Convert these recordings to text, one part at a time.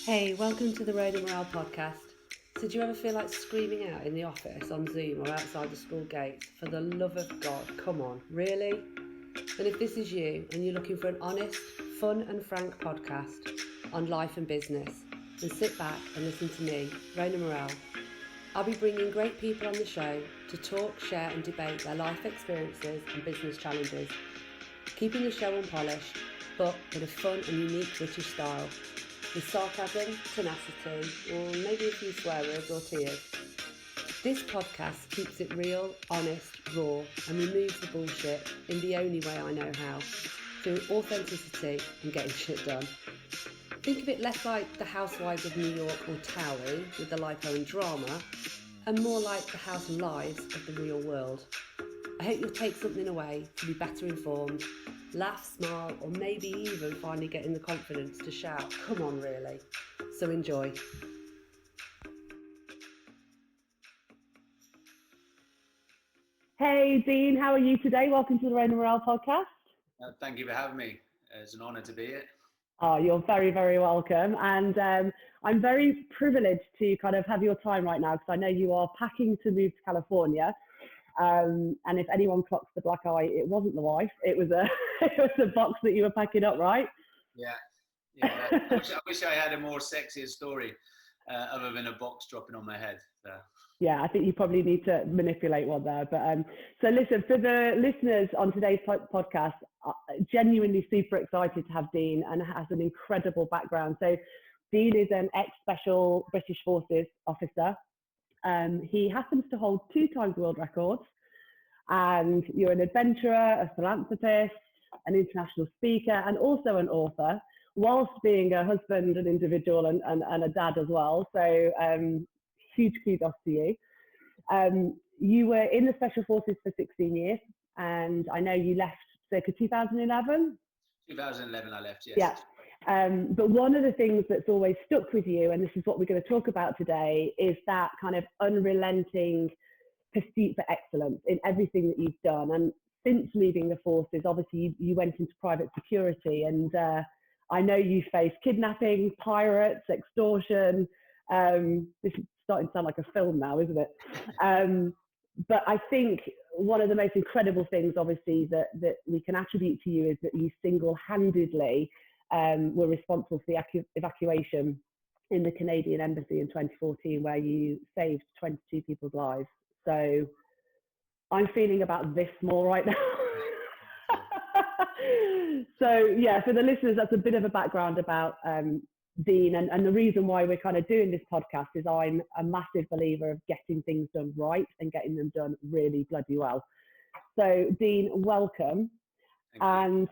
Hey, welcome to the Rhona Morrell Podcast. So do you ever feel like screaming out in the office, on Zoom or outside the school gates? For the love of God, come on, really? And if this is you and you're looking for an honest, fun and frank podcast on life and business, then sit back and listen to me, Rhona Morrell. I'll be bringing great people on the show to talk, share and debate their life experiences and business challenges, keeping the show unpolished, but in a fun and unique British style, with sarcasm, tenacity, or maybe a few swear words or tears. This podcast keeps it real, honest, raw, and removes the bullshit in the only way I know how, through authenticity and getting shit done. Think of it less like the Housewives of New York or Towie with the lipo and drama, and more like the house lives of the real world. I hope you'll take something away to be better informed, laugh, smile, or maybe even finally getting the confidence to shout, come on really. So enjoy. Hey Dean, how are you today? Welcome to the Rhona Morrell Podcast. Thank you for having me. It's an honour to be here. Oh, you're very, very welcome. And I'm very privileged to kind of have your time right now because I know you are packing to move to California. And if anyone clocks the black eye, it wasn't the wife. It was a box that you were packing up, right? Yeah. I wish I had a more sexier story other than a box dropping on my head. So. Yeah, I think you probably need to manipulate one there. But so listen, for the listeners on today's podcast, genuinely super excited to have Dean, and has an incredible background. So Dean is an ex-Special British Forces officer. He happens to hold 2 times world records, and you're an adventurer, a philanthropist, an international speaker, and also an author, whilst being a husband, an individual, and a dad as well. So huge kudos to you. You were in the Special Forces for 16 years, and I know you left circa 2011? 2011 I left, yes. Yeah. But one of the things that's always stuck with you, and this is what we're going to talk about today, is that kind of unrelenting pursuit for excellence in everything that you've done. And since leaving the forces, obviously you went into private security, and I know you faced kidnapping, pirates, extortion. This is starting to sound like a film now, isn't it? But I think one of the most incredible things, obviously, that we can attribute to you is that you single-handedly were responsible for the evacuation in the Canadian embassy in 2014, where you saved 22 people's lives. So I'm feeling about this more right now. So yeah, for the listeners, that's a bit of a background about Dean, and the reason why we're kind of doing this podcast is I'm a massive believer of getting things done right and getting them done really bloody well. So Dean, welcome. And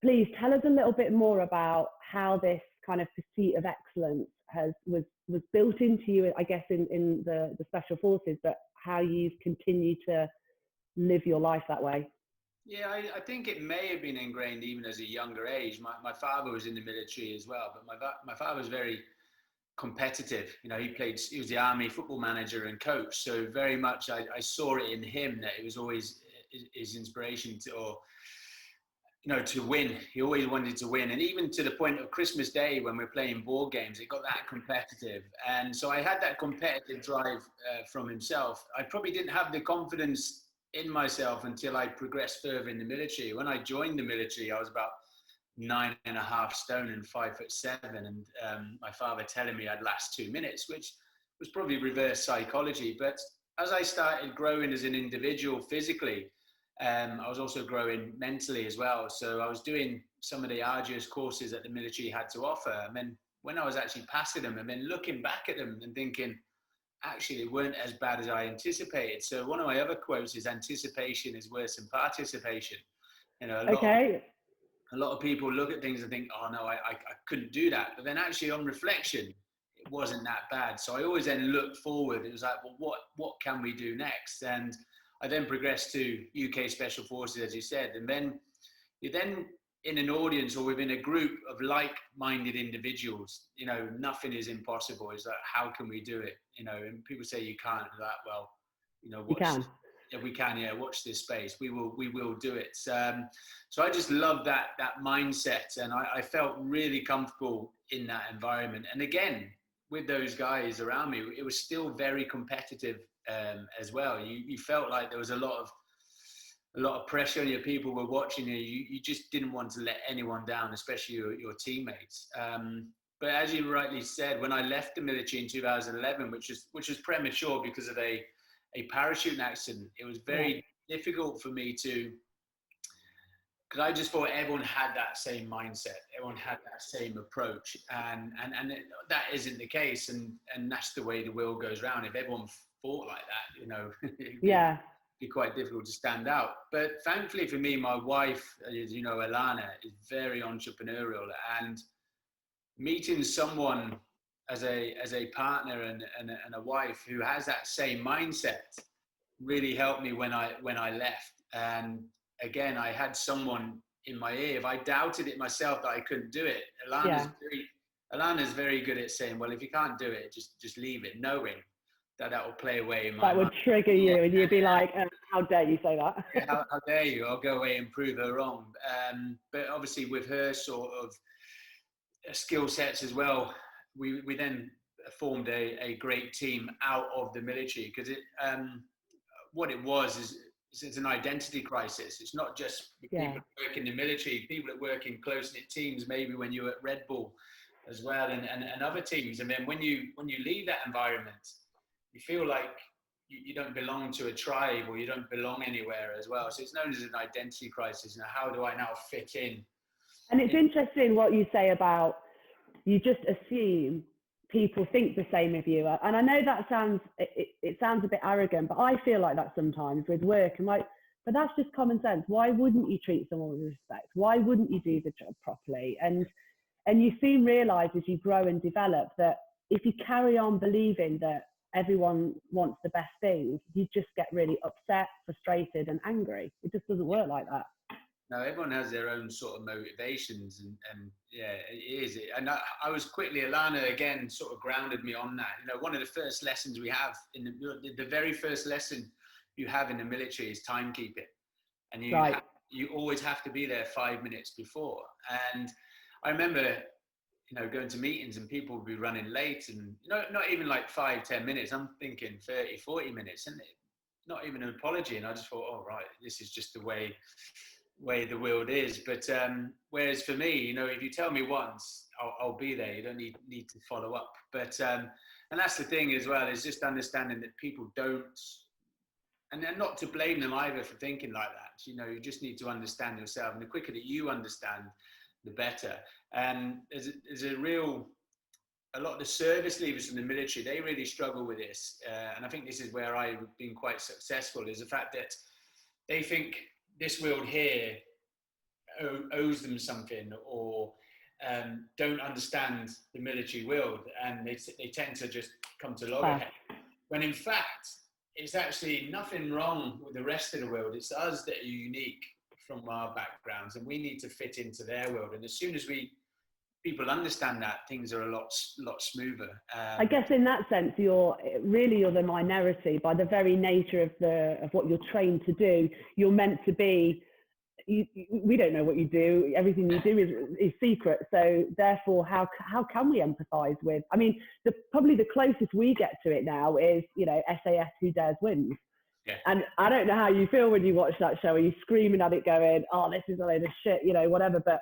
please tell us a little bit more about how this kind of pursuit of excellence was built into you, I guess, in the Special Forces, but how you've continued to live your life that way. Yeah, I think it may have been ingrained even as a younger age. My father was in the military as well, but my father was very competitive. You know, he was the army football manager and coach, so very much I saw it in him that it was always his inspiration to win. He always wanted to win, and even to the point of Christmas Day when we're playing board games, it got that competitive. And so I had that competitive drive from himself. I probably didn't have the confidence in myself until I progressed further in the military. When I joined the military, I was about 9.5 stone and 5'7", and my father telling me I'd last 2 minutes, which was probably reverse psychology. But as I started growing as an individual physically, I was also growing mentally as well. So I was doing some of the arduous courses that the military had to offer. And then when I was actually passing them and then looking back at them and thinking, actually, they weren't as bad as I anticipated. So one of my other quotes is, anticipation is worse than participation. You know, a lot of people look at things and think, oh no, I couldn't do that. But then actually on reflection, it wasn't that bad. So I always then looked forward. It was like, well, what can we do next? And I then progressed to UK Special Forces, as you said. And then you're then in an audience or within a group of like-minded individuals. You know, nothing is impossible. It's like, how can we do it? You know, and people say you can't. Like, well, you know, you can. if we can, yeah, watch this space. We will do it. So I just love that mindset, and I felt really comfortable in that environment. And again, with those guys around me, it was still very competitive as well. You felt like there was a lot of pressure on you. People were watching you. You just didn't want to let anyone down, especially your teammates. But as you rightly said, when I left the military in 2011, which was premature because of a parachute accident, it was very difficult for me to, because I just thought everyone had that same mindset, everyone had that same approach, and that isn't the case, and that's the way the world goes round. If everyone thought like that, it'd be quite difficult to stand out. But thankfully for me, my wife, as you know, Alana, is very entrepreneurial, and meeting someone as a partner and a wife who has that same mindset really helped me when I left. And again, I had someone in my ear. If I doubted it myself that I couldn't do it, Alana's very good at saying, well, if you can't do it, just leave it, knowing that will play away in my mind. That would trigger you, and you'd be like, how dare you say that? How dare you? I'll go away and prove her wrong. But obviously with her sort of skill sets as well, we then formed a great team out of the military, because what it was is it's an identity crisis. It's not just people that work in the military, people that work in close-knit teams, maybe when you're at Red Bull as well, and other teams. And then when you leave that environment, you feel like you don't belong to a tribe, or you don't belong anywhere as well. So it's known as an identity crisis. Now, how do I now fit in? And it's interesting what you say about, you just assume people think the same of you. And I know that sounds, it sounds a bit arrogant, but I feel like that sometimes with work. I'm like, but that's just common sense. Why wouldn't you treat someone with respect? Why wouldn't you do the job properly? And you soon realize as you grow and develop that if you carry on believing that everyone wants the best things, you just get really upset, frustrated, and angry. It just doesn't work like that. No, everyone has their own sort of motivations, and yeah, it is. And I was quickly, Alana again sort of grounded me on that. One of the first lessons we have in the very first lesson you have in the military is timekeeping, and you always have to be there 5 minutes before. And I remember, going to meetings and people would be running late, and not even like 5-10 minutes. I'm thinking 30-40 minutes, and not even an apology. And I just thought, oh right, this is just the way the world is. But whereas for me, if you tell me once, I'll be there. You don't need to follow up. But and that's the thing as well, is just understanding that people don't, and they're not to blame them either for thinking like that. You just need to understand yourself, and the quicker that you understand, the better. And there's a lot of the service leavers from the military, they really struggle with this. And I think this is where I've been quite successful, is the fact that they think this world here owes them something, or don't understand the military world, and they tend to just come to loggerhead. When in fact, it's actually nothing wrong with the rest of the world. It's us that are unique from our backgrounds, and we need to fit into their world. And as soon as people understand that, things are a lot smoother. I guess in that sense, you're the minority by the very nature of what you're trained to do. You're meant to be. We don't know what you do. Everything you do is secret. So therefore, how can we empathise with? I mean, probably the closest we get to it now is SAS Who Dares Wins. Yeah. And I don't know how you feel when you watch that show. Are you screaming at it, going, "Oh, this is a load of shit," whatever? But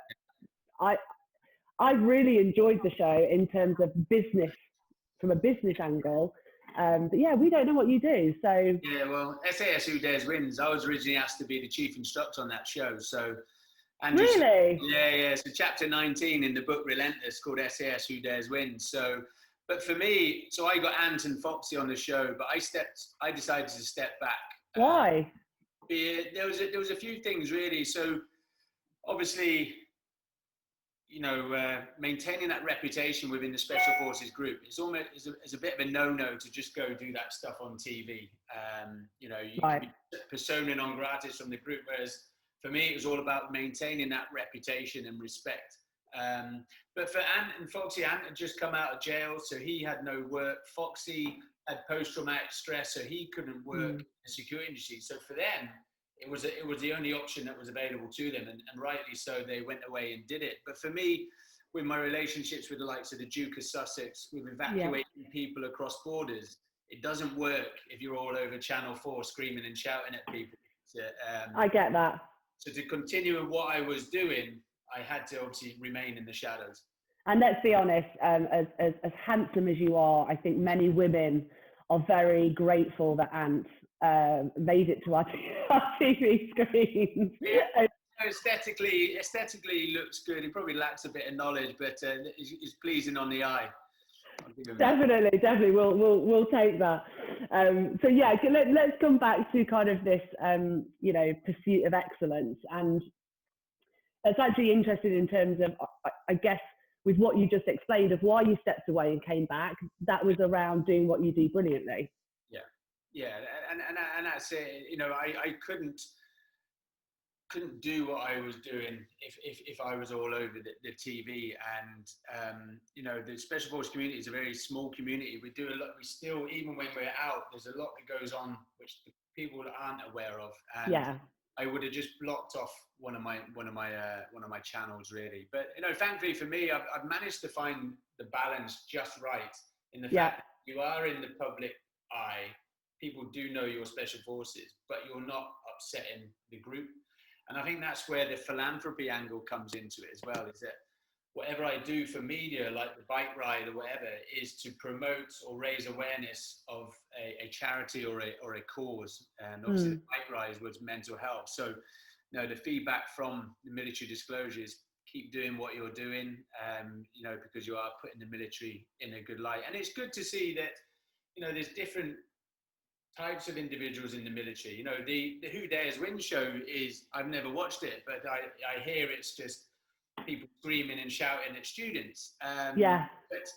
I really enjoyed the show in terms of business, from a business angle. But yeah, we don't know what you do. So yeah, well, SAS Who Dares Wins. I was originally asked to be the chief instructor on that show. So, and really, yeah. So chapter 19 in the book Relentless, called SAS Who Dares Wins. So, but for me, so I got Ant and Foxy on the show, but I decided to step back. Why? There was a few things really. So obviously, maintaining that reputation within the Special Forces group is almost is a bit of a no-no to just go do that stuff on TV. You can be persona non gratis from the group, whereas for me, it was all about maintaining that reputation and respect. But for Ant and Foxy, Ant had just come out of jail, so he had no work. Foxy had post-traumatic stress, so he couldn't work in the security industry. So for them, it was the only option that was available to them, and rightly so, they went away and did it. But for me, with my relationships with the likes of the Duke of Sussex, with evacuating people across borders, it doesn't work if you're all over Channel 4 screaming and shouting at people. I get that. So to continue with what I was doing, I had to obviously remain in the shadows. And let's be honest, as handsome as you are, I think many women are very grateful that Ant made it to our TV screens. Yeah. Aesthetically looks good. He probably lacks a bit of knowledge, but he's pleasing on the eye. Definitely, we'll take that. So yeah, let's come back to kind of this, pursuit of excellence, and it's actually interesting in terms of, I guess, with what you just explained of why you stepped away and came back. That was around doing what you do brilliantly. Yeah, and that's it. I couldn't do what I was doing if I was all over the TV. And the Special Forces community is a very small community. We do a lot. We still, even when we're out, there's a lot that goes on which the people aren't aware of. And I would have just blocked off one of my channels, really. But thankfully for me, I've managed to find the balance just right in the fact that you are in the public eye. People do know you're Special Forces, but you're not upsetting the group. And I think that's where the philanthropy angle comes into it as well, is that whatever I do for media, like the bike ride or whatever, is to promote or raise awareness of a charity or a cause. And obviously the bike ride was mental health. So, the feedback from the military disclosures, keep doing what you're doing, because you are putting the military in a good light. And it's good to see that, there's different types of individuals in the military. The Who Dares Wins show is, I've never watched it, but I hear it's just people screaming and shouting at students. But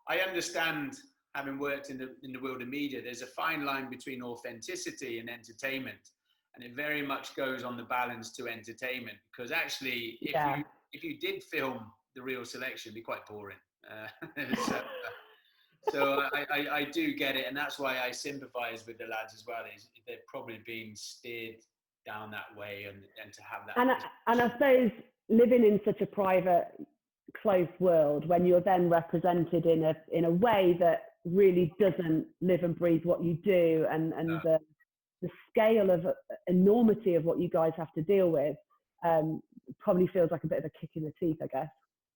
I understand, having worked in the world of media, there's a fine line between authenticity and entertainment, and it very much goes on the balance to entertainment. Because actually, if you did film the real selection, it'd be quite boring. So I do get it, and that's why I sympathise with the lads as well. They've probably been steered down that way, and to have that. And I suppose living in such a private, close world, when you're then represented in a way that really doesn't live and breathe what you do, and the scale of enormity of what you guys have to deal with, probably feels like a bit of a kick in the teeth, I guess.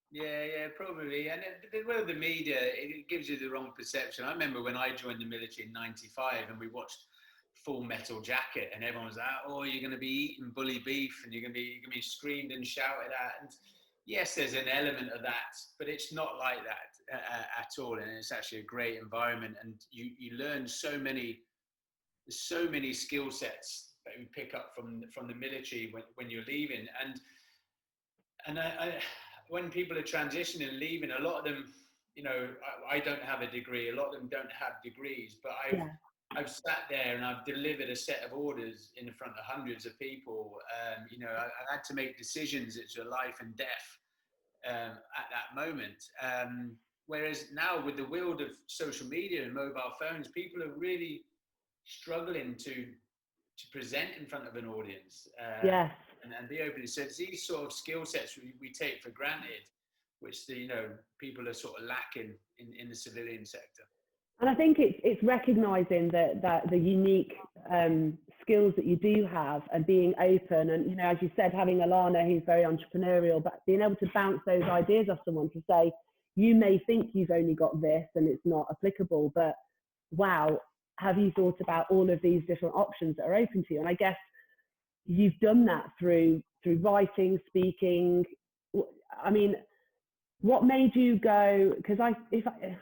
Yeah, probably. And the media, it gives you the wrong perception. I remember when I joined the military in '95 and we watched Full Metal Jacket, and everyone was like, "Oh, you're going to be eating bully beef, and you're going to be screamed and shouted at." And yes, there's an element of that, but it's not like that at all. And it's actually a great environment, and you learn so many skill sets that you pick up from the military when you're leaving. And when people are transitioning and leaving, a lot of them, I don't have a degree. A lot of them don't have degrees, but I've sat there and I've delivered a set of orders in front of hundreds of people. I had to make decisions. It's a life and death at that moment. Whereas now, with the world of social media and mobile phones, people are really struggling to present in front of an audience. And be open. So it's these sort of skill sets we take for granted, which people are sort of lacking in the civilian sector. And I think it's recognizing that the unique skills that you do have, and being open, and as you said, having Alana who's very entrepreneurial, but being able to bounce those ideas off someone to say, you may think you've only got this and it's not applicable, but wow, have you thought about all of these different options that are open to you? And I guess you've done that through writing, speaking. I mean, what made you go? Because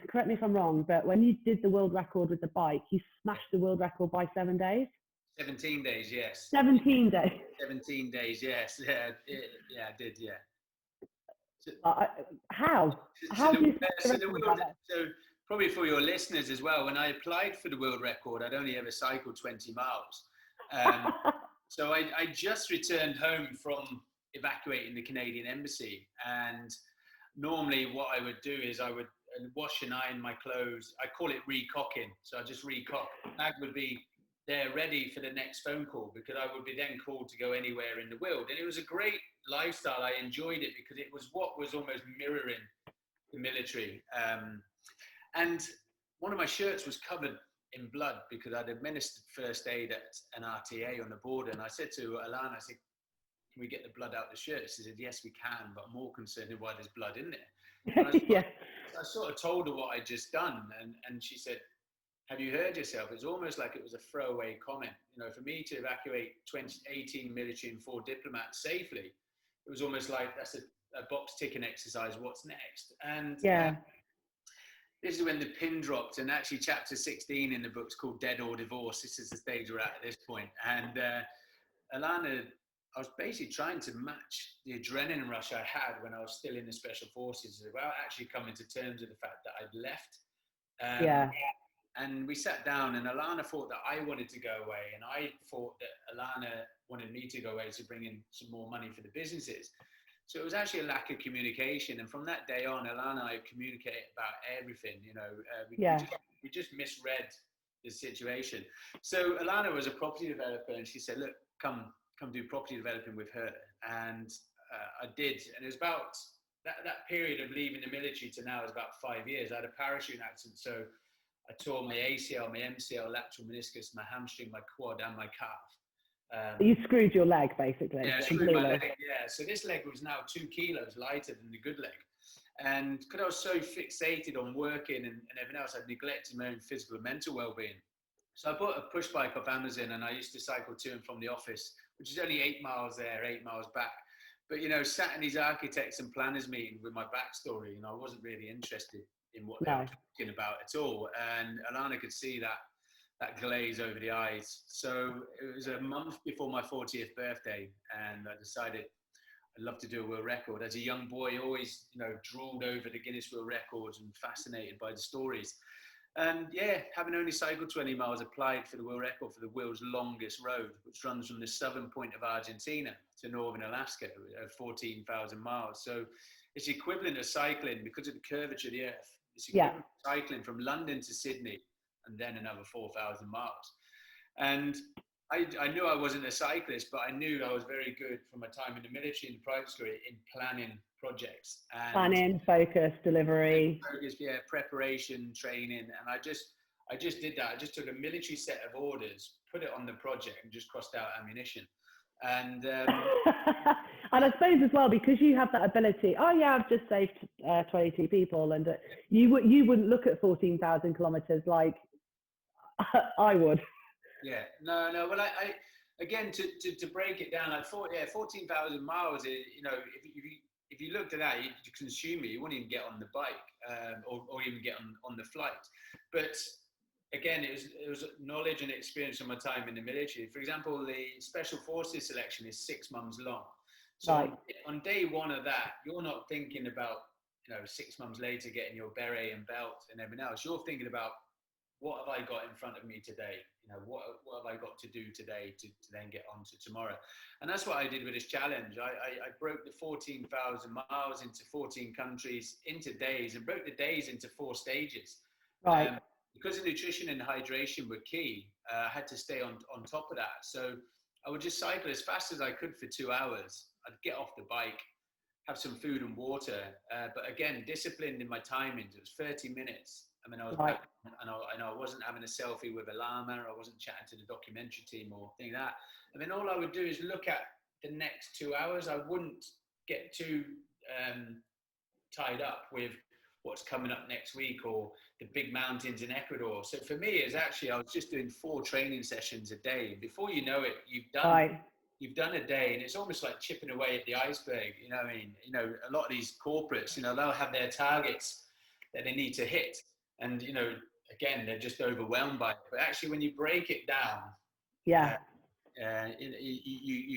correct me if I'm wrong, but when you did the world record with the bike, you smashed the world record by 7 days. 17 days, yes. 17 days. 17 days, yes. Yeah, I did, yeah. So, how? So probably for your listeners as well, when I applied for the world record, I'd only ever cycled 20 miles. So I just returned home from evacuating the Canadian embassy, and normally what I would do is I would and wash and iron my clothes. I call it recocking. So I just recock. Bag would be there ready for the next phone call, because I would be then called to go anywhere in the world. And it was a great lifestyle. I enjoyed it because it was what was almost mirroring the military. And one of my shirts was covered in blood because I'd administered first aid at an RTA on the border. And I said to Alana, I said, can we get the blood out the shirt? She said, yes, we can, but I'm more concerned with why there's blood in there. I sort of told her what I'd just done. And she said, have you heard yourself? It's almost like it was a throwaway comment. You know, for me to evacuate 18 military and 4 diplomats safely, it was almost like that's a box ticking exercise. What's next? And this is when the pin dropped. And actually, chapter 16 in the book's called Dead or Divorce. This is the stage we're at this point. And Alana, I was basically trying to match the adrenaline rush I had when I was still in the Special Forces without actually coming to terms with the fact that I'd left. And we sat down, and Alana thought that I wanted to go away, and I thought that Alana wanted me to go away to bring in some more money for the businesses. So it was actually a lack of communication. And from that day on, Alana and I communicated about everything. You know, we just misread the situation. So Alana was a property developer, and she said, look, come do property developing with her. And I did. And it was about that period of leaving the military to now is about 5 years. I had a parachute accident. So I tore my ACL, my MCL, lateral meniscus, my hamstring, my quad, and my calf. You screwed your leg, basically. Yeah, screwed my leg. Yeah, so this leg was now 2 kilos lighter than the good leg. And because I was so fixated on working and everything else, I'd neglected my own physical and mental well-being. So I bought a push bike off Amazon, and I used to cycle to and from the office, which is only 8 miles there, 8 miles back. But, you know, sat in these architects and planners meeting with my backstory, I wasn't really interested in what they were talking about at all. And Alana could see that glaze over the eyes. So it was a month before my 40th birthday, and I decided I'd love to do a world record. As a young boy, always, you know, drooled over the Guinness World Records and fascinated by the stories. And yeah, having only cycled 20 miles, applied for the world record for the world's longest road, which runs from the southern point of Argentina to northern Alaska, 14,000 miles. So it's equivalent of cycling, because of the curvature of the earth. It's equivalent of cycling from London to Sydney and then another 4,000 miles. And I knew I wasn't a cyclist, but I knew I was very good from my time in the military and private school in planning projects. And planning, focus, delivery. Preparation, training. And I just did that. I just took a military set of orders, put it on the project, and just crossed out ammunition. And and I suppose as well, because you have that ability, I've just saved 22 people, and you wouldn't look at 14,000 kilometers like I would. Yeah, no. Well, I again, to break it down, I thought, 14,000 miles. You know, if you looked at that, you consume it. You wouldn't even get on the bike, or even get on the flight. But again, it was knowledge and experience from my time in the military. For example, the Special Forces selection is 6 months long. So on day one of that, you're not thinking about, you know, 6 months later getting your beret and belt and everything else. You're thinking about, what have I got in front of me today? You know, what have I got to do today to then get on to tomorrow? And that's what I did with this challenge. I broke the 14,000 miles into 14 countries into days, and broke the days into 4 stages. Because the nutrition and hydration were key, I had to stay on top of that. So I would just cycle as fast as I could for 2 hours. I'd get off the bike, have some food and water, but again, disciplined in my timings. It was 30 minutes. I mean, I was back, and I wasn't having a selfie with a llama. I wasn't chatting to the documentary team or thing like that. And then all I would do is look at the next 2 hours. I wouldn't get too tied up with what's coming up next week or the big mountains in Ecuador. So for me, it's actually, I was just doing 4 training sessions a day. Before you know it, you've done a day, and it's almost like chipping away at the iceberg. You know what I mean? You know, a lot of these corporates, you know, they'll have their targets that they need to hit. And, you know, again, they're just overwhelmed by it. But actually, when you break it down, you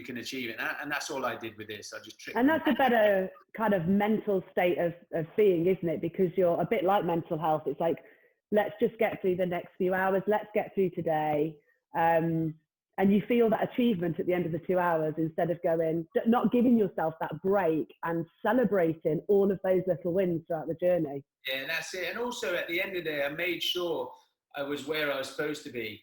can achieve it. And that's all I did with this. I just tricked them. And that's a better kind of mental state of being, isn't it? Because you're a bit like mental health. It's like, let's just get through the next few hours. Let's get through today. And and you feel that achievement at the end of the 2 hours instead of not giving yourself that break and celebrating all of those little wins throughout the journey. Yeah, that's it. And also at the end of the day, I made sure I was where I was supposed to be,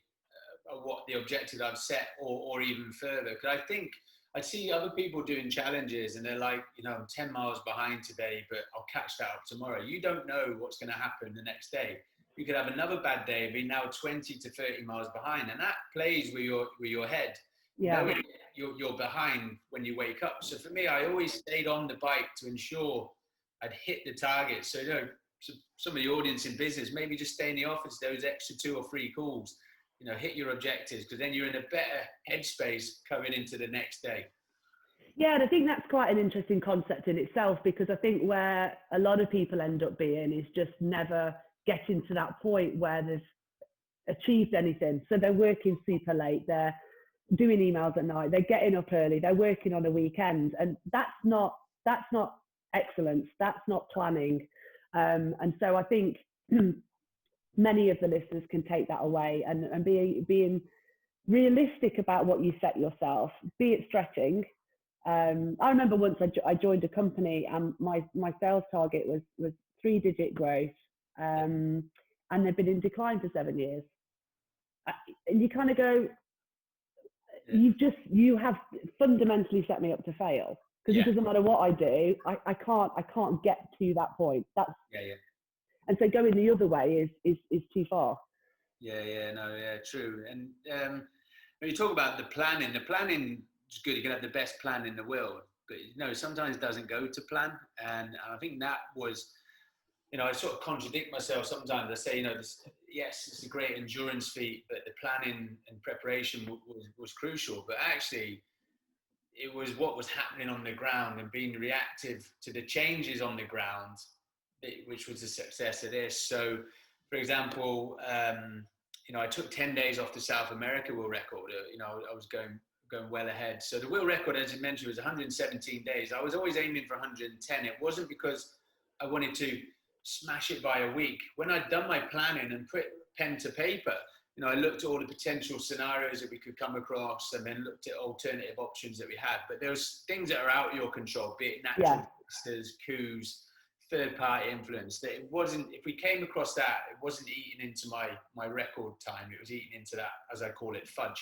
what the objective I've set, or even further. Because I think I see other people doing challenges and they're like, I'm 10 miles behind today, but I'll catch that up tomorrow. You don't know what's going to happen the next day. You could have another bad day and be now 20 to 30 miles behind. And that plays with your head. Yeah. You're behind when you wake up. So for me, I always stayed on the bike to ensure I'd hit the target. So, some of the audience in business, maybe just stay in the office, those extra 2 or 3 calls, hit your objectives, because then you're in a better headspace coming into the next day. Yeah, and I think that's quite an interesting concept in itself, because I think where a lot of people end up being is just never getting to that point where they've achieved anything. So they're working super late, they're doing emails at night, they're getting up early, they're working on a weekend, and that's not excellence, that's not planning. And so I think many of the listeners can take that away and being realistic about what you set yourself, be it stretching. I remember once I joined a company and my sales target was 3-digit growth, and they've been in decline for 7 years. And you kind of go, you have fundamentally set me up to fail, because it doesn't matter what I do, I can't get to that point. That's and so going the other way is too far. True. And when you talk about the planning is good. You can have the best plan in the world, but sometimes it doesn't go to plan. And I think that was, I sort of contradict myself sometimes. I say, it's a great endurance feat, but the planning and preparation was crucial. But actually, it was what was happening on the ground and being reactive to the changes on the ground, which was the success of this. So, for example, I took 10 days off the South America world record. I was going well ahead. So the world record, as you mentioned, was 117 days. I was always aiming for 110. It wasn't because I wanted to smash it by a week. When I'd done my planning and put pen to paper, I looked at all the potential scenarios that we could come across, and then looked at alternative options that we had. But there's things that are out of your control, be it natural disasters, coups, third-party influence. That it wasn't. If we came across that, it wasn't eating into my record time. It was eating into that, as I call it, fudge.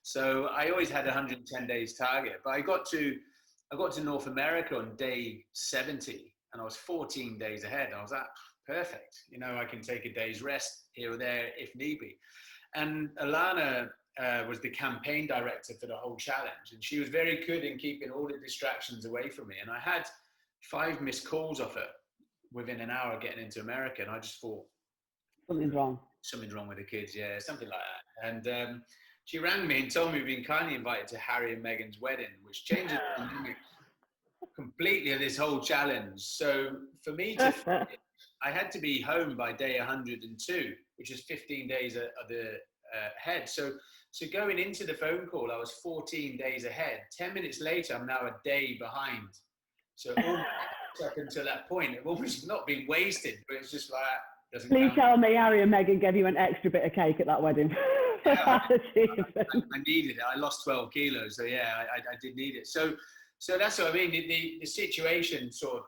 So I always had a 110 days target. But I got to North America on day 70, and I was 14 days ahead. I was like, perfect. I can take a day's rest here or there if need be. And Alana was the campaign director for the whole challenge, and she was very good in keeping all the distractions away from me. And I had 5 missed calls off her within an hour getting into America, and I just thought, something's wrong with the kids, something like that. And she rang me and told me we'd been kindly invited to Harry and Meghan's wedding, which changes the dynamic completely of this whole challenge. So for me I had to be home by day 102, which is 15 days ahead. So going into the phone call, I was 14 days ahead. 10 minutes later, I'm now a day behind. So up until that point, it almost not been wasted, but it's just like, doesn't Please count. tell me Harry and Meghan gave you an extra bit of cake at that wedding. I needed it. I lost 12 kilos. So I did need it. So that's what I mean. The situation sort of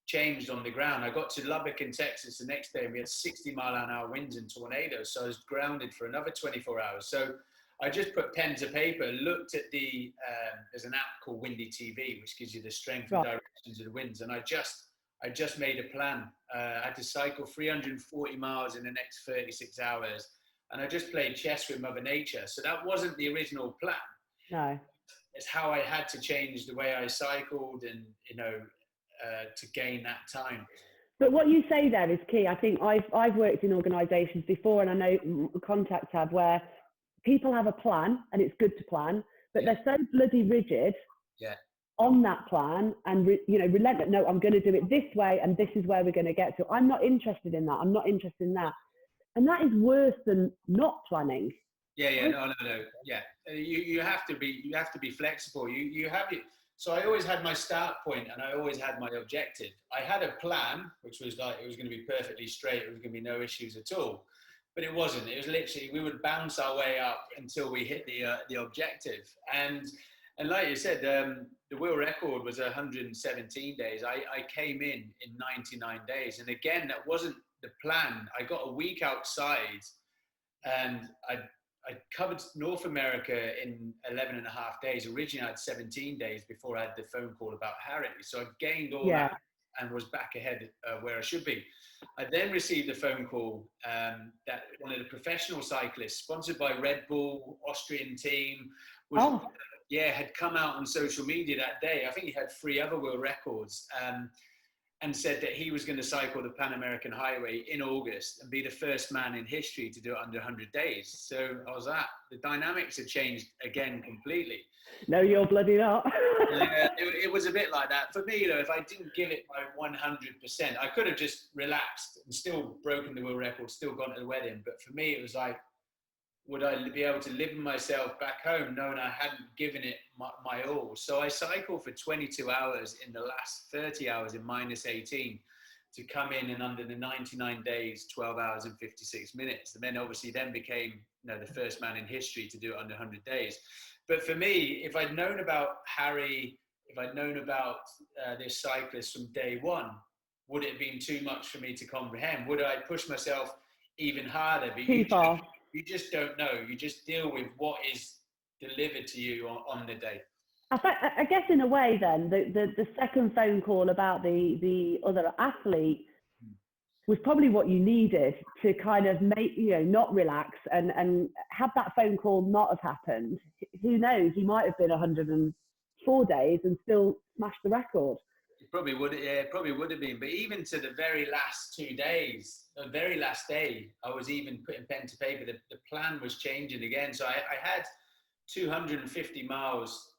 changed on the ground. I got to Lubbock in Texas the next day, and we had 60-mile-an-hour winds and tornadoes. So I was grounded for another 24 hours. So I just put pen to paper, looked at there's an app called Windy TV, which gives you the strength and directions of the winds. And I just made a plan. I had to cycle 340 miles in the next 36 hours. And I just played chess with Mother Nature. So that wasn't the original plan. No. It's how I had to change the way I cycled and, to gain that time. But what you say there is key. I think I've worked in organisations before, and I know contacts have, where people have a plan, and it's good to plan, but they're so bloody rigid on that plan and, relentless. No, I'm going to do it this way, and this is where we're going to get to. I'm not interested in that. I'm not interested in that. And that is worse than not planning. No. Yeah. You have to be flexible. You have it. So I always had my start point, and I always had my objective. I had a plan, which was like, it was going to be perfectly straight. It was going to be no issues at all. but it wasn't. It was literally, we would bounce our way up until we hit the objective. And like you said, the world record was 117 days. I came in 99 days. And again, that wasn't the plan. I got a week outside, and I covered North America in 11 and a half days. Originally, I had 17 days before I had the phone call about Harry. So I gained all that and was back ahead where I should be. I then received a phone call that one of the professional cyclists, sponsored by Red Bull, Austrian team, had come out on social media that day. I think he had 3 other world records, and said that he was going to cycle the Pan American Highway in August and be the first man in history to do it under 100 days. So I was at, the dynamics had changed again completely. No, you're bloody not. It was a bit like that. For me, if I didn't give it my 100%, I could have just relaxed and still broken the world record, still gone to the wedding. But for me, it was like, would I be able to live with myself back home knowing I hadn't given it my all? So I cycled for 22 hours in the last 30 hours in -18 to come in under the 99 days, 12 hours and 56 minutes. And then obviously became the first man in history to do it under 100 days. But for me, if I'd known about Harry, if I'd known about this cyclist from day one, would it have been too much for me to comprehend? Would I push myself even harder? But too far. You just don't know. You just deal with what is delivered to you on the day. I guess in a way then, the second phone call about the other athlete was probably what you needed to kind of make, not relax and have that phone call not have happened. Who knows? You might have been 104 days and still smashed the record. It probably would, it probably would have been. But even to the very last 2 days, the very last day, I was even putting pen to paper. The plan was changing again. So I had 250 miles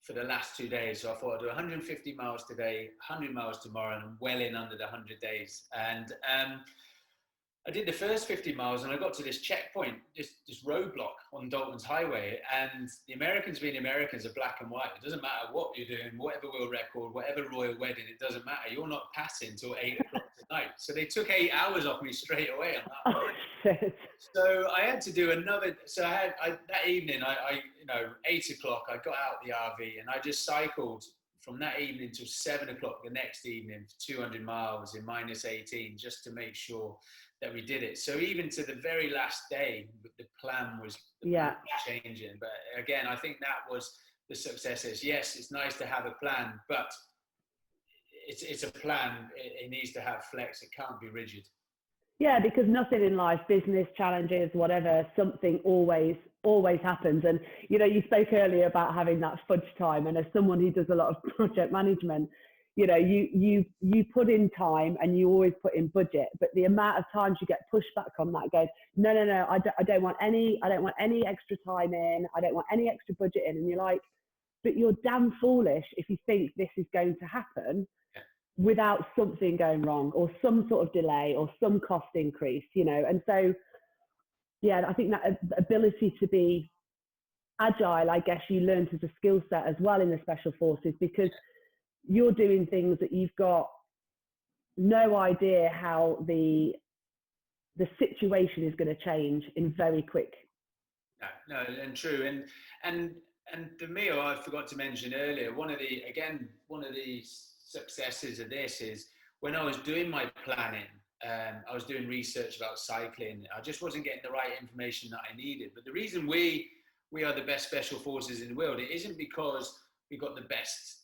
for the last 2 days. So I thought I'd do 150 miles today, 100 miles tomorrow, and I'm well in under the 100 days. And I did the first 50 miles and I got to this checkpoint, this roadblock on Dalton's Highway. And the Americans being Americans are black and white. It doesn't matter what you're doing, whatever world record, whatever royal wedding, it doesn't matter. You're not passing till 8 o'clock tonight. So they took 8 hours off me straight away on that. Oh, shit. So I had to do another. So that evening, 8 o'clock, I got out the RV and I just cycled from that evening till 7 o'clock the next evening for 200 miles in -18, just to make sure that we did it. So even to the very last day, the plan was changing. But again, I think that was the success. Yes, it's nice to have a plan, but it's a plan. It needs to have flex. It can't be rigid. Yeah, because nothing in life, business, challenges, whatever, something always happens. And, you spoke earlier about having that fudge time. And as someone who does a lot of project management, you put in time and you always put in budget, but the amount of times you get pushed back on that goes, no, I don't want any extra time in. I don't want any extra budget in. And you're like, but you're damn foolish if you think this is going to happen without something going wrong or some sort of delay or some cost increase, And so, I think that ability to be agile, I guess you learned as a skill set as well in the Special Forces, because you're doing things that you've got no idea how the situation is going to change in very quick. No, and true. And for me, I forgot to mention earlier, one of the successes of this is when I was doing my planning, I was doing research about cycling. I just wasn't getting the right information that I needed. But the reason we are the best special forces in the world, it isn't because we've got the best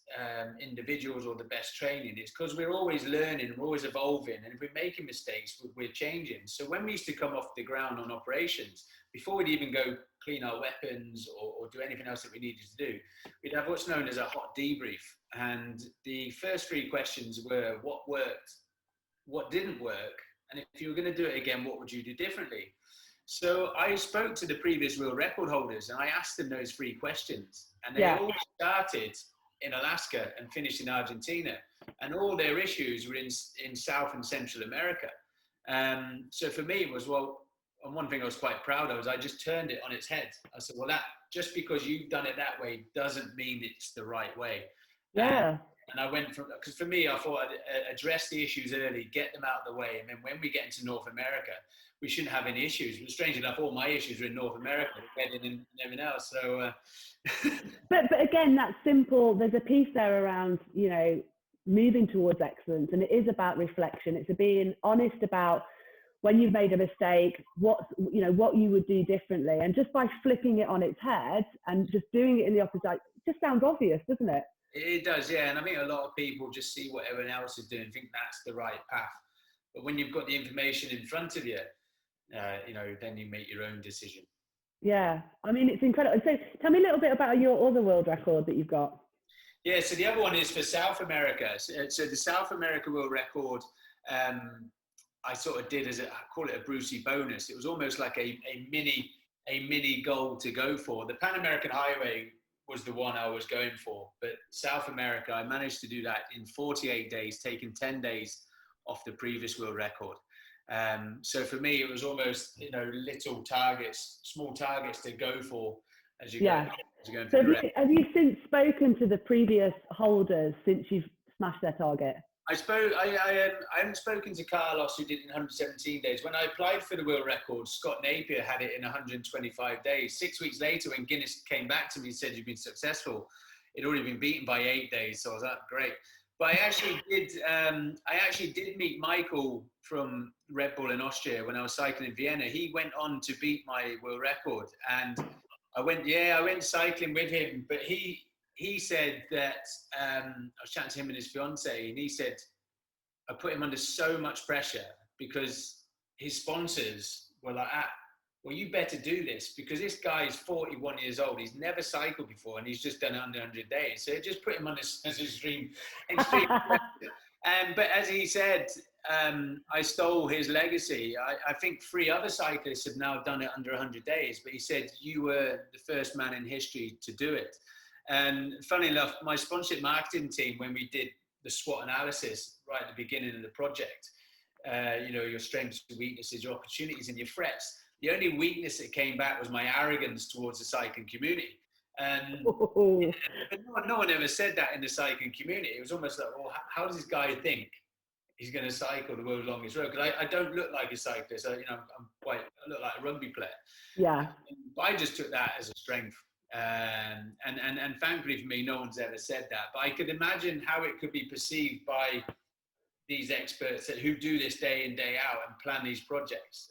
individuals or the best training. It's because we're always learning and we're always evolving. And if we're making mistakes, we're changing. So when we used to come off the ground on operations, before we'd even go clean our weapons or do anything else that we needed to do, we'd have what's known as a hot debrief. And the first 3 questions were what worked, what didn't work, and if you were going to do it again, what would you do differently? So I spoke to the previous world record holders and I asked them those 3 questions, and they all started in Alaska and finished in Argentina, and all their issues were in South and Central America. So for me, it was, and one thing I was quite proud of was I just turned it on its head. I said, that just because you've done it that way doesn't mean it's the right way. Yeah. And I went from, because for me, I thought I'd address the issues early, get them out of the way. And then when we get into North America, we shouldn't have any issues. But strange enough, all my issues are in North America, wedding and everything else. So, but again, that's simple. There's a piece there around, you know, moving towards excellence. And it is about reflection. It's being honest about when you've made a mistake, what you would do differently. And just by flipping it on its head and just doing it in the opposite, it just sounds obvious, doesn't it? It does, yeah. And I think a lot of people just see what everyone else is doing, think that's the right path. But when you've got the information in front of you, then you make your own decision. Yeah, I mean, it's incredible. So tell me a little bit about your other world record that you've got. Yeah, so the other one is for South America. So the South America world record, I sort of did I call it a Brucey bonus. It was almost like a mini goal to go for. The Pan American Highway was the one I was going for, but South America, I managed to do that in 48 days, taking 10 days off the previous world record. So for me, it was almost, little targets, small targets to go for as you go. So have you since spoken to the previous holders since you've smashed their target? I haven't spoken to Carlos, who did it in 117 days. When I applied for the world record, Scott Napier had it in 125 days. 6 weeks later, when Guinness came back to me and said, you've been successful, it'd already been beaten by 8 days. So I was like, great. But I actually did meet Michael from Red Bull in Austria when I was cycling in Vienna. He went on to beat my world record. And I went cycling with him, but he said that, I was chatting to him and his fiance, and he said, I put him under so much pressure because his sponsors were like, well, you better do this because this guy is 41 years old. He's never cycled before and he's just done it under 100 days. So it just put him on this extreme pressure. But as he said, I stole his legacy. I think 3 other cyclists have now done it under 100 days, but he said, you were the first man in history to do it. And funny enough, my sponsorship marketing team, when we did the SWOT analysis right at the beginning of the project, your strengths, your weaknesses, your opportunities and your threats, the only weakness that came back was my arrogance towards the cycling community. And no one ever said that in the cycling community. It was almost like, well, how does this guy think he's going to cycle the world's longest road? Because I don't look like a cyclist. I look like a rugby player. Yeah. But I just took that as a strength. And thankfully for me, no one's ever said that. But I could imagine how it could be perceived by these experts who do this day in, day out and plan these projects.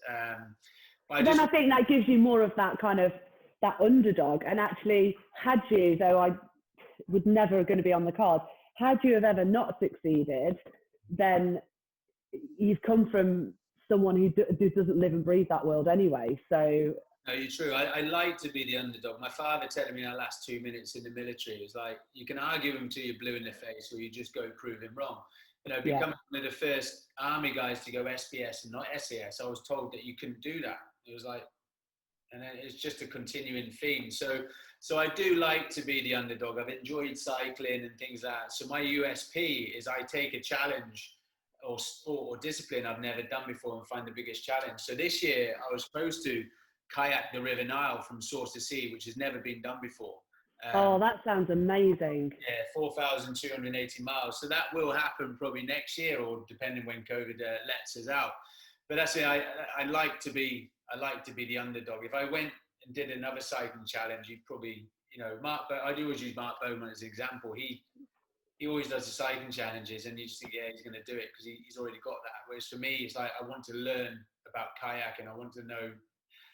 I think that gives you more of that kind of that underdog. And actually, had you, though I would never going to be on the cards, had you have ever not succeeded, then you've come from someone who doesn't live and breathe that world anyway. So. No, you're true. I like to be the underdog. My father telling me in our last 2 minutes in the military is like, you can argue him till you're blue in the face, or you just go prove him wrong. Becoming one of the first army guys to go SBS and not SAS, I was told that you couldn't do that. It was like, and it's just a continuing theme. So I do like to be the underdog. I've enjoyed cycling and things like that. So my USP is I take a challenge or sport or discipline I've never done before and find the biggest challenge. So this year I was supposed to kayak the River Nile from source to sea, which has never been done before. That sounds amazing. Yeah, 4,280 miles. So that will happen probably next year, or depending when COVID lets us out. But that's it. I like to be the underdog. If I went and did another cycling challenge, you'd probably, Mark. But I do always use Mark Bowman as an example. He always does the cycling challenges, and you just think, yeah, he's going to do it because he's already got that. Whereas for me, it's like I want to learn about kayaking. I want to know.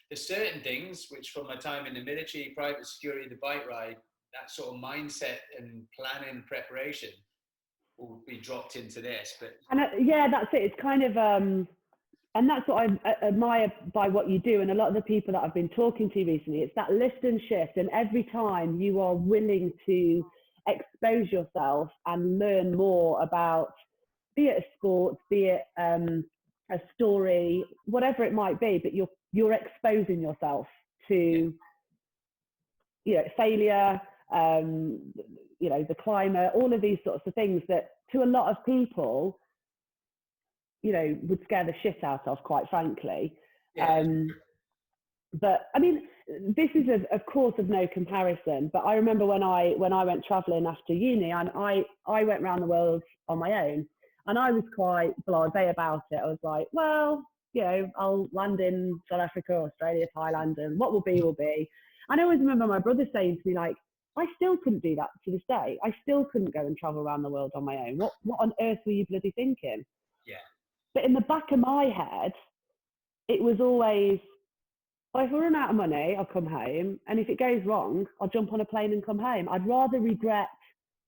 There's certain things which, from my time in the military, private security, the bike ride, that sort of mindset and planning preparation will be dropped into this. But that's it. It's kind of, and that's what I admire by what you do. And a lot of the people that I've been talking to recently, it's that lift and shift. And every time you are willing to expose yourself and learn more about, be it a sport, be it a story, whatever it might be, but you're exposing yourself to failure, the climate, all of these sorts of things that to a lot of people would scare the shit out of, quite frankly. But I mean, this is of course of no comparison. But I remember when I went travelling after uni, and I went around the world on my own, and I was quite blasé about it. I was like, well, you know, I'll land in South Africa, Australia, Thailand, and what will be will be. And I always remember my brother saying to me, like, I still couldn't do that to this day. I still couldn't go and travel around the world on my own. What on earth were you bloody thinking? Yeah. But in the back of my head, it was always, well, if I run out of money, I'll come home. And if it goes wrong, I'll jump on a plane and come home. I'd rather regret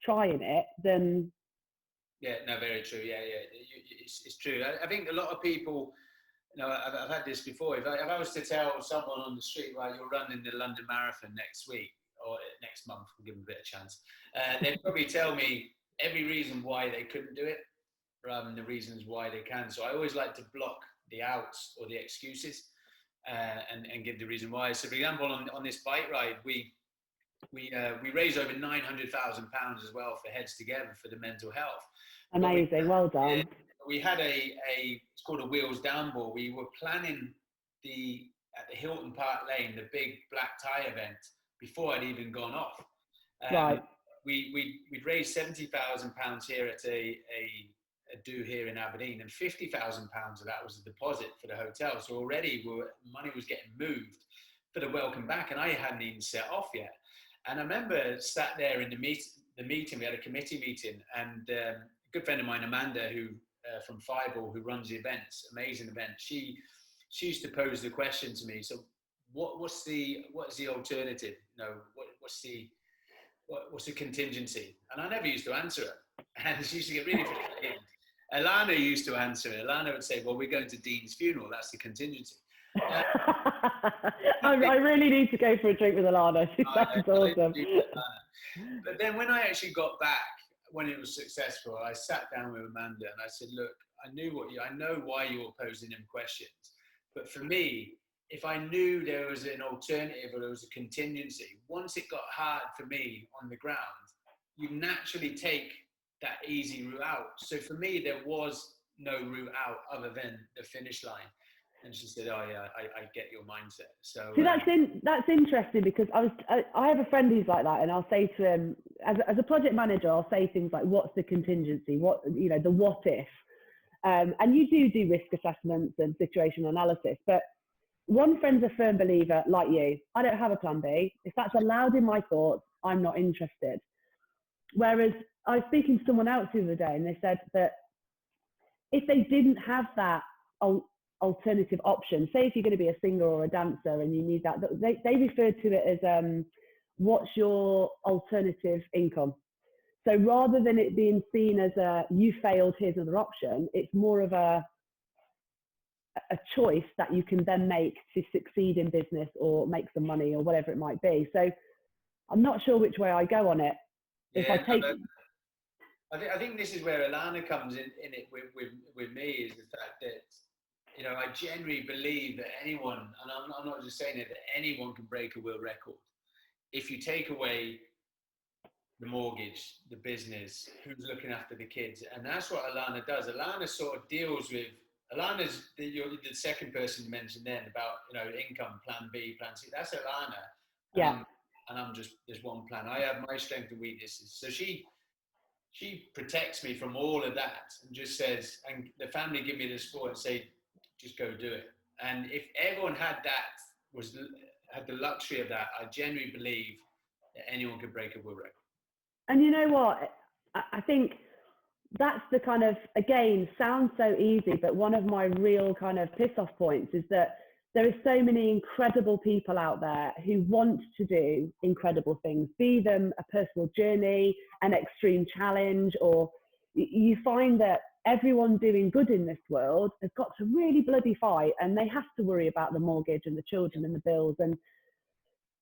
trying it than... Yeah, no, very true. Yeah. It's true. I think a lot of people, you know, I've had this before. If I was to tell someone on the street, right, you're running the London Marathon next week or next month, we'll give them a bit of chance, they'd probably tell me every reason why they couldn't do it rather than the reasons why they can. So I always like to block the outs or the excuses and give the reason why. So, for example, on this bike ride, we raised over £900,000 as well for Heads Together for the mental health. Amazing, well done. We had it's called a wheels down ball. We were planning at the Hilton Park Lane, the big black tie event before I'd even gone off. Right. We'd raised £70,000 here at a do here in Aberdeen, and £50,000 of that was a deposit for the hotel. So already money was getting moved for the welcome back, and I hadn't even set off yet. And I remember sat there in the meeting, we had a committee meeting, and a good friend of mine, Amanda, who from Fireball, who runs the events, amazing event, she used to pose the question to me, so what's the alternative? You know, what's the contingency? And I never used to answer it. And she used to get really frustrated. Alana used to answer it. Alana would say, well, we're going to Dean's funeral. That's the contingency. I really need to go for a drink with Alana. That's awesome. But then when I actually got back, when it was successful, I sat down with Amanda and I said, look, I know why you were posing them questions. But for me, if I knew there was an alternative or there was a contingency, once it got hard for me on the ground, you naturally take that easy route out. So for me, there was no route out other than the finish line. And she said, oh yeah, I get your mindset. So see, that's interesting, because I have a friend who's like that, and I'll say to him, as a project manager, I'll say things like, what's the contingency? What, you know, the what if? And you do risk assessments and situational analysis, but one friend's a firm believer, like you, I don't have a plan B. If that's allowed in my thoughts, I'm not interested. Whereas I was speaking to someone else the other day, and they said that if they didn't have that alternative option, say if you're going to be a singer or a dancer and you need that, they refer to it as what's your alternative income. So rather than it being seen as you failed, here's another option, it's more of a choice that you can then make to succeed in business or make some money or whatever it might be. So I'm not sure which way I go on it. I think this is where Alana comes in it with me, is the fact that, you know, I genuinely believe that anyone, and I'm not just saying it, that anyone can break a world record. If you take away the mortgage, the business, who's looking after the kids, and that's what Alana does. Alana sort of deals with, Alana's the second person you mentioned then about, you know, income, plan B, plan C. That's Alana. Yeah. And I'm just, there's one plan. I have my strengths and weaknesses. So she protects me from all of that and just says, and the family give me the support and say, just go do it. And if everyone had the luxury of that, I genuinely believe that anyone could break a world record. And you know what? I think that's the kind of, again, sounds so easy, but one of my real kind of piss off points is that there are so many incredible people out there who want to do incredible things, be them a personal journey, an extreme challenge, or you find that everyone doing good in this world has got to really bloody fight, and they have to worry about the mortgage and the children and the bills. And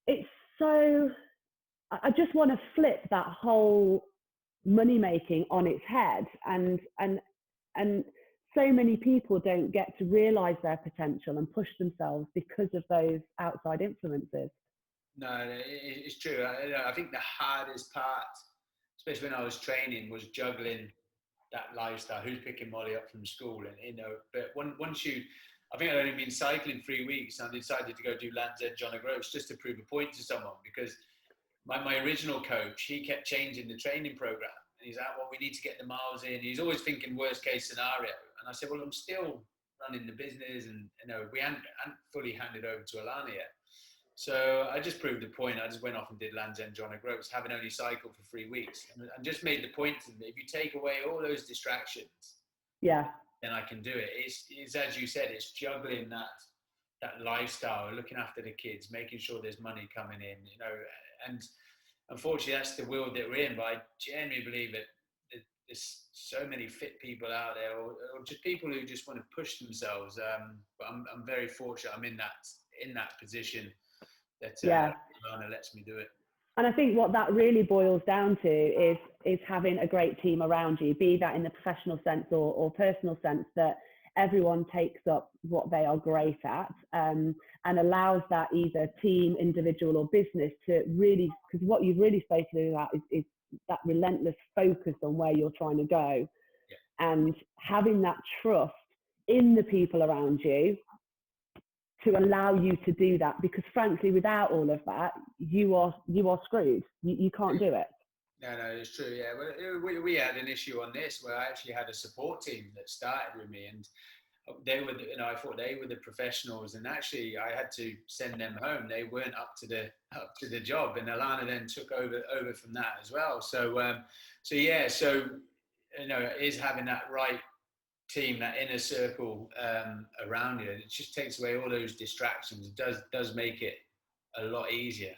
it's so, I just want to flip that whole money making on its head, and so many people don't get to realize their potential and push themselves because of those outside influences. No, it's true. I think the hardest part, especially when I was training, was juggling that lifestyle. Who's picking Molly up from school? And, you know, but once you I think I'd only been cycling 3 weeks, and I decided to go do Land's End John O'Groats just to prove a point to someone, because my original coach, he kept changing the training program. And he's like, well, we need to get the miles in. He's always thinking worst case scenario. And I said, well, I'm still running the business, and we hadn't fully handed over to Alana yet. So I just proved the point. I just went off and did Land's End John O'Groats, having only cycled for 3 weeks, and just made the point to them, if you take away all those distractions, then I can do it. It's as you said, it's juggling that lifestyle, looking after the kids, making sure there's money coming in, and unfortunately that's the world that we're in. But I genuinely believe that there's so many fit people out there, or just people who just want to push themselves. But I'm very fortunate. I'm in that position that Rhona lets me do it. And I think what that really boils down to is having a great team around you, be that in the professional sense or personal sense, that everyone takes up what they are great at, and allows that either team, individual or business to really, because what you've really spoken about is that relentless focus on where you're trying to go, and having that trust in the people around you to allow you to do that, because frankly, without all of that, you are screwed. You can't do it. No, it's true. Yeah, well, we had an issue on this where I actually had a support team that started with me, and they were, I thought they were the professionals, and actually I had to send them home. They weren't up to the job, and Alana then took over from that as well. So it is having that right team, that inner circle around you. It just takes away all those distractions. It does make it a lot easier.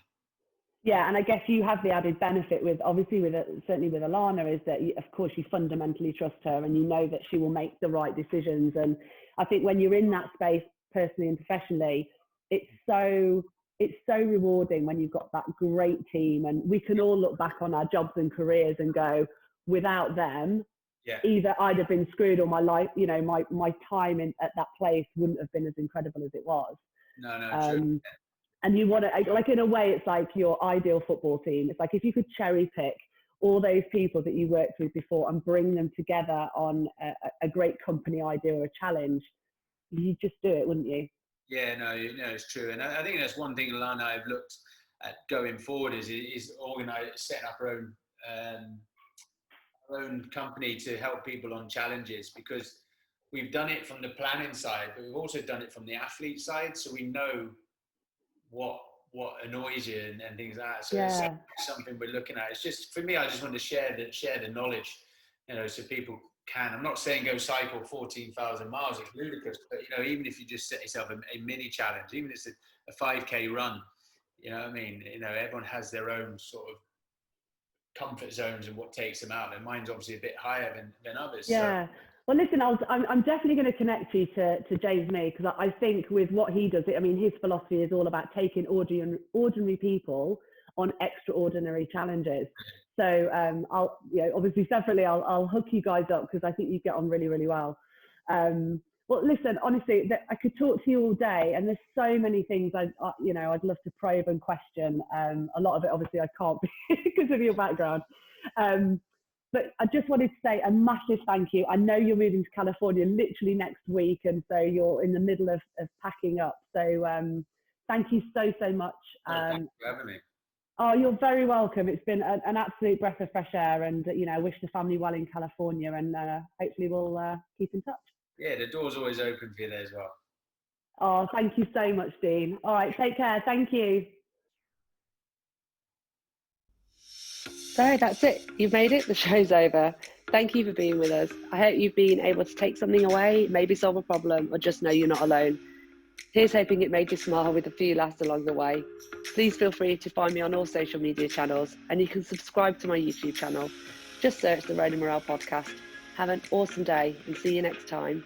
Yeah, and I guess you have the added benefit certainly with Alana, is that of course you fundamentally trust her, and you know that she will make the right decisions. And I think when you're in that space, personally and professionally, it's so rewarding when you've got that great team, and we can all look back on our jobs and careers and go, without them, either I'd have been screwed, or my life, my time at that place wouldn't have been as incredible as it was. No, true. And you want to, like, in a way, it's like your ideal football team. It's like if you could cherry pick all those people that you worked with before and bring them together on a great company idea or a challenge, you'd just do it, wouldn't you? Yeah, no, it's true. And I think that's one thing Alana and I have looked at going forward is setting up our own company to help people on challenges, because we've done it from the planning side, but we've also done it from the athlete side, so we know what annoys you and things like that. So it's something we're looking at. It's just, for me, I just want to share the knowledge, so people can. I'm not saying go cycle 14,000 miles, it's ludicrous, but even if you just set yourself a mini challenge, even if it's a 5K run, everyone has their own sort of comfort zones and what takes them out, and mine's obviously a bit higher than others. Yeah. So. Well, listen, I'm definitely going to connect you to James May, because I think with what he does, his philosophy is all about taking ordinary people on extraordinary challenges. So I'll, obviously separately, I'll hook you guys up, because I think you get on really, really well. Well, listen, honestly, I could talk to you all day, and there's so many things I'd love to probe and question. A lot of it, obviously, I can't because of your background. But I just wanted to say a massive thank you. I know you're moving to California literally next week, and so you're in the middle of packing up. So thank you so much. Thank you for having me. Oh, you're very welcome. It's been an absolute breath of fresh air, and I wish the family well in California, and hopefully we'll keep in touch. Yeah, the door's always open for you there as well. Oh, thank you so much, Dean. All right, take care. Thank you. So that's it. You've made it. The show's over. Thank you for being with us. I hope you've been able to take something away, maybe solve a problem, or just know you're not alone. Here's hoping it made you smile with a few laughs along the way. Please feel free to find me on all social media channels, and you can subscribe to my YouTube channel. Just search the Rhona Morrell Podcast. Have an awesome day, and see you next time.